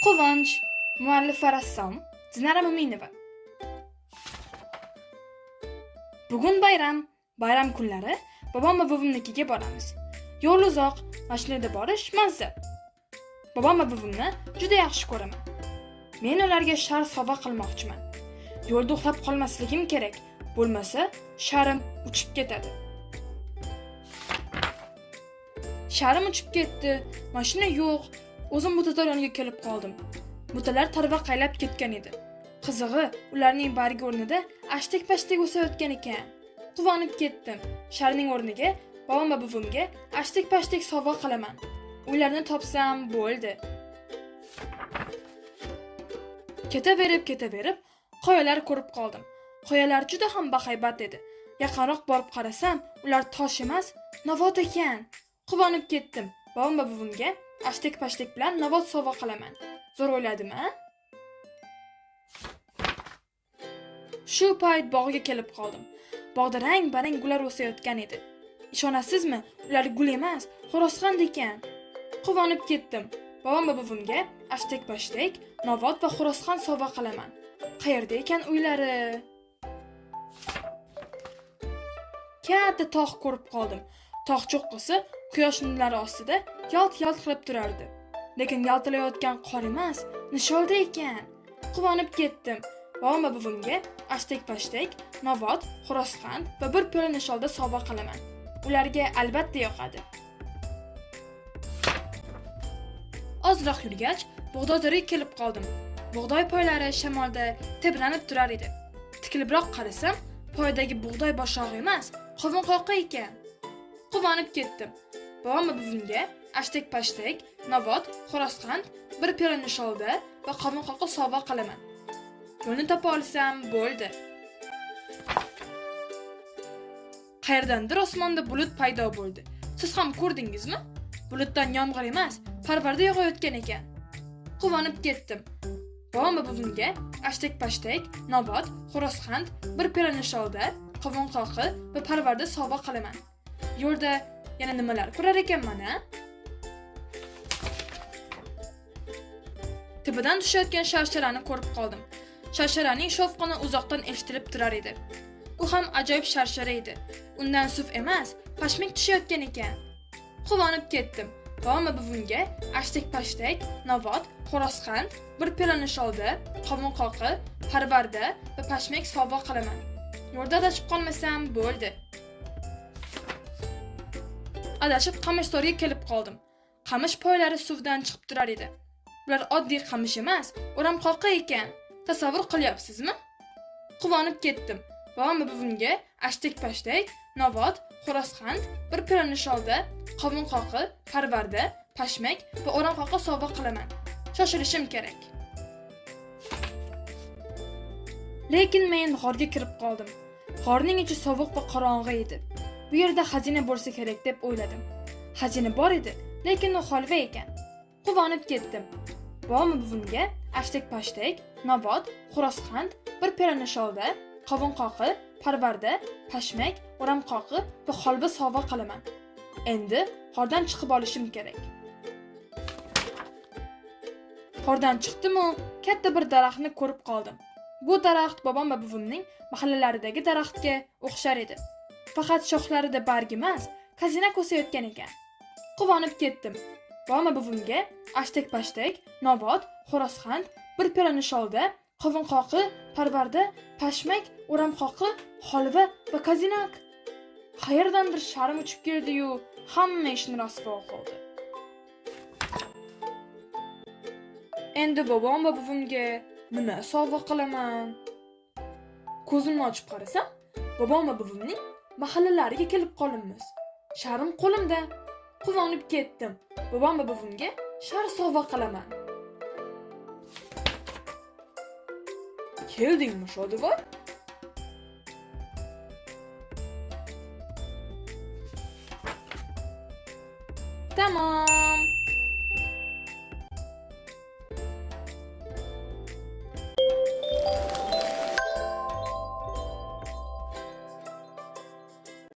Quvonch, muallif va rassom Dinara Mo'minova. Bugun bayram kunlari bobom va buvimnikiga boramiz. Yo'l uzoq, mashinada borish mazza. Bobom va buvimni juda yaxshi ko'raman. Men ularga shar sovg'a qilmoqchiman. Yo'lda uxlab qolmasligim kerak, bo'lmasa sharim uchib ketadi. Sharim uchib ketdi, mashina yo'q. O'zim butalar yoniga kelib qoldim. Butalar tarvaqaylab ketgan edi. Qizig'i, ularning bargi o'rnida ashtik-pashtik o'sayotgan ekan. Quvonib ketdim. Sharning o'rniga bobom va buvimga ashtik-pashtik sovg'a qilaman. Ularni topsam bo'ldi. Ketaverib, qoyalar ko'rib qoldim. Qoyalar juda ham bahaybat edi. Yaqinroq borib qarasam, ular tosh emas, novot ekan. Quvonib ketdim. Bobom va buvimga ashtik-pashtik bilan novot sovg'a qilaman. Zo'r o'yladim-a? Shu payt bog'ga kelib qoldim. Bog'da rang-barang gullar o'sayotgan edi. Ishonasizmi, ular gul emas, xo'rozxand ekan. Quvonib ketdim. Bobom va buvimga ashtik-pashtik, novot va xo'rozxand sovg'a qilaman. Qayerda ekan uylari? Katta tog' ko'rib qoldim. Tog' cho'qqisi quyosh nurlari ostida yalt-yalt qilib turardi. Lekin yaltilayotgan qor emas, nisholda ekan. Quvonib ketdim. Bobom va buvimga ashtik-pashtik, novot, xo'rozxand va bir piyola nisholda sovg'a qilaman. Ularga albatta yoqadi. Ozroq yurgach, bug'doy zoriga kelib qoldim. Bug'doy poylari shamolda tebranib turar edi. Tikilibroq qarasam, poydagi bug'doy boshog'i emas, qovun-qoqi ekan. Quvonib ketdim. Bobom va buvimga ashtik-pashtik, novot, xo'rozxand, bir piyola nisholda va qovun-qoqi sovg'a qilaman. Yo'lni topa olsam bo'ldi. Qayerdandir osmonda bulut paydo bo'ldi. Siz ham ko'rdingizmi? Bulutdan yomg'ir emas, parvarda yog'ayotgan ekan. Quvonib ketdim. Bobom va buvimga ashtik-pashtik, novot, xo'rozxand, bir piyola nisholda, qovun-qoqi va parvarda sovg'a qilaman. Yo'lda yana nimalar ko'rar ekanman-a? Tepadan tushayotgan sharsharani ko'rib qoldim. Sharsharaning shovqini uzoqdan eshitilib turar edi. U ham ajoyib sharshara edi. Undan suv emas, pashmik tushayotgan ekan. Quvonib ketdim. Bobom va buvimga ashtik-pashtik, novot, xo'rozxand, bir piyola nisholda, qovun-qoqi, parvarda va pashmik sovg'a qilaman. Yo'lda adashib qolmasam bo'ldi. Adashib qamishzorga kelib qoldim. Qamish poylari suvdan chiqib turar edi. Ular oddiy qamish emas, o'ramqoqi ekan. Tasavvur qilyapsizmi? Quvonib ketdim. Bobom va buvimga ashtik-pashtik, novot, xo'rozxand, bir piyola nisholda, qovun-qoqi, parvarda, pashmak va o'ramqoqi sovg'a qilaman. Shoshilishim kerak. Lekin men g'orga kirib qoldim. G'orning ichi sovuq va qorong'i edi. Bu yerda xazina bo'lsa kerak deb o'yladim. Xazina bor edi, lekin u holva ekan. Quvonib ketdim. Bobom va buvimga ashtik-pashtik, novot, xo'rozxand, bir piyola nisholda, qovun-qoqi, parvarda, pashmak, o'ramqoqi va holva sovg'a qilaman. Endi g'ordan chiqib olishim kerak. G'ordan chiqdim-u, katta bir daraxtni ko'rib qoldim. Bu daraxt bobom va buvimning mahallalaridagi daraxtga o'xshar edi. Faqat shoxlarida barg emas, kazinak o'sayotgan ekan. Quvonib ketdim. Bobom va buvimga ashtik-pashtik, novot, xo'rozxand, bir piyola nisholda, qovun-qoqi, parvarda, pashmak, o'ramqoqi, holva va kazinak. Qayerdandir sharim uchib keldi-yu, hamma ishni rasvo qildi. Endi bobom va buvimga nima sovg'a qilaman? Ko'zimni ochib qarasam, bobom va buvimning mahallalariga kelib qolibmiz. Sharim qo'limda. Quvonib ketdim. Bobom va buvimga shar sovg'a qilaman. Keldingmi, Shodivoy? Tamom.